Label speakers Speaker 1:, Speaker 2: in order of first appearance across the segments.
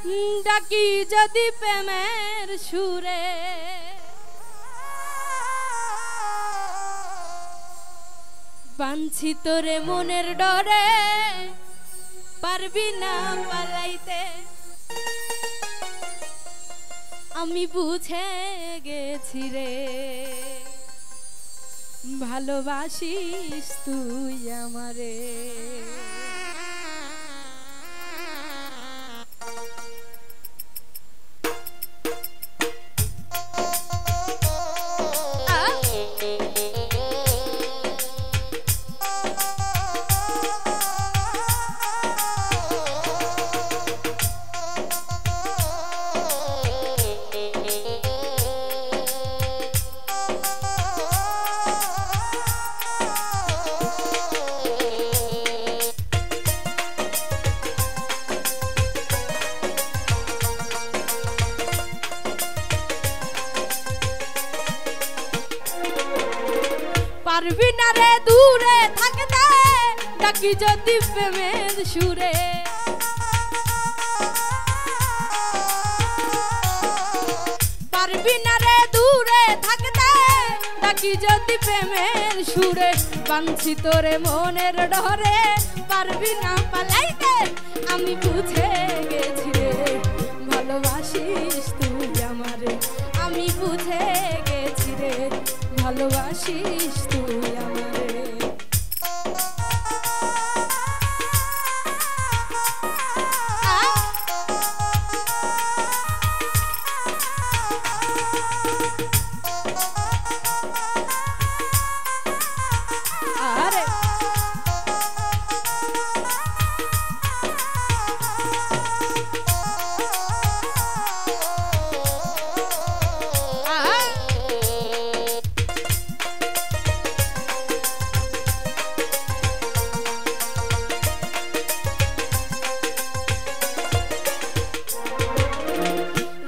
Speaker 1: ডাকি যদি প্রেমের সুরে বাঁধছি তোরে মনের ডরে পারবি না পালাইতে আমি বুঝে গেছি রে ভালোবাসিস তুই আমারে পারবি না রে দূরে থাকতে ডাকি যদি প্রেমের সুরে পারবি না রে দূরে থাকতে ডাকি যদি প্রেমের সুরে বাঁধছি তোরে মনের ডরে পারবি না পালাইতে আমি বুঝে গেছি রে ভালোবাসিস তুই আমারে আমি বুঝে গেছি রে ভালোবাসিস তুই আমারে আরে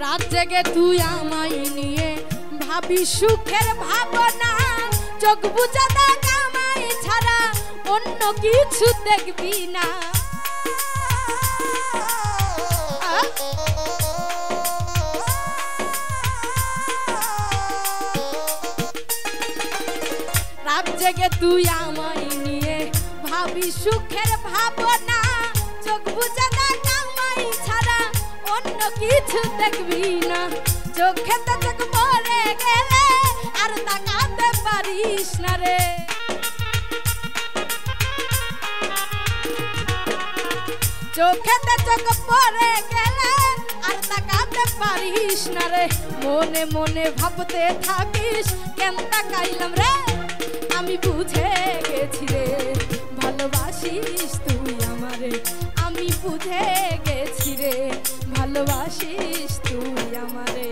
Speaker 1: রাত জেগে তুই আমায় নিয়ে ভাবি সুখের ভাবনা চোখ বুঝা দেখ আমায় ছাড়া অন্য কিছু দেখবি না রাত জেগে তুই আমায় নিয়ে ভাবি সুখের ভাবনা চোখ বুঝা দেখ আমায় ছাড়া অন্য কিছু দেখবি না চোখে তো চোখ পড়ে গেলে আর তাকাতে পারিস না রে চোখে তো চোখ পড়ে গেলে আর তাকাতে পারিস না রে মনে মনে ভাবতে থাকিস কেন তাকাইলাম রে আমি বুঝে গেছি রে ভালোবাসিস তুই আমারে আমি বুঝে গেছি রে ভালোবাসিস তুই আমারে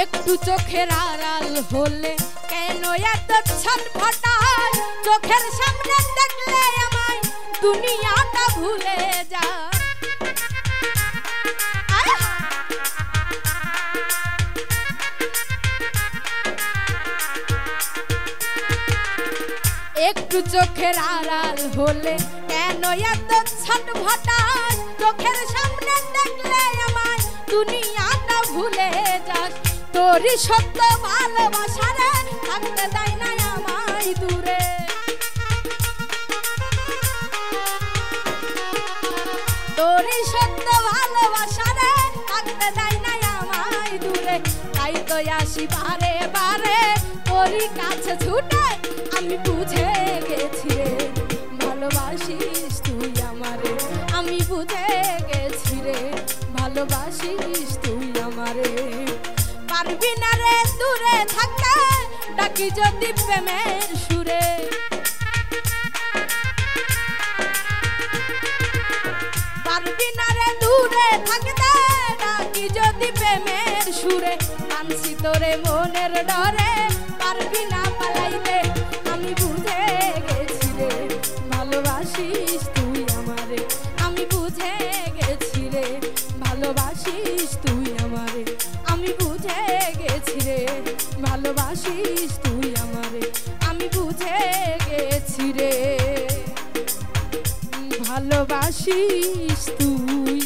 Speaker 1: একটু চোখের আড়াল হলে কেন এত ছটফটায় চোখের সামনে দেখলে আমায় দুনিয়াটা ভুলে যা একটু চোখের আড়াল হলে কেন এত ছটফটায় চোখের সামনে দেখলে আমায় দুনিয়াটা ভুলে যাস তোরই সত্য ভালোবাসা রে থাকতে দেয় না আমায় দূরে তোরই সত্য ভালোবাসা রে থাকতে দেয় না আমায় দূরে তাই তো আসি বারে বারে তোরই কাছে ছুটে আমি বুঝে গেছি রে ভালোবাসিস তুই আমারে আমি বুঝে গেছি রে ভালোবাসিস তুই আমারে পারবি না রে দূরে থাকতে ডাক ডাকি যদি প্রেমের সুরে পারবি না রে দূরে থাকতে ডাকি যদি প্রেমের সুরে আনছি তোরে মনের ডরে পারবি না পালাইতে আমি বুঝে গেছি রে ভালোবাসিস তুই আমারে আমি বুঝে গেছি রে ভালোবাসিস তুই আমারে আমি বুঝে গেছি রে ভালোবাসিস তুই আমারে আমি বুঝে গেছি রে ভালোবাসিস তুই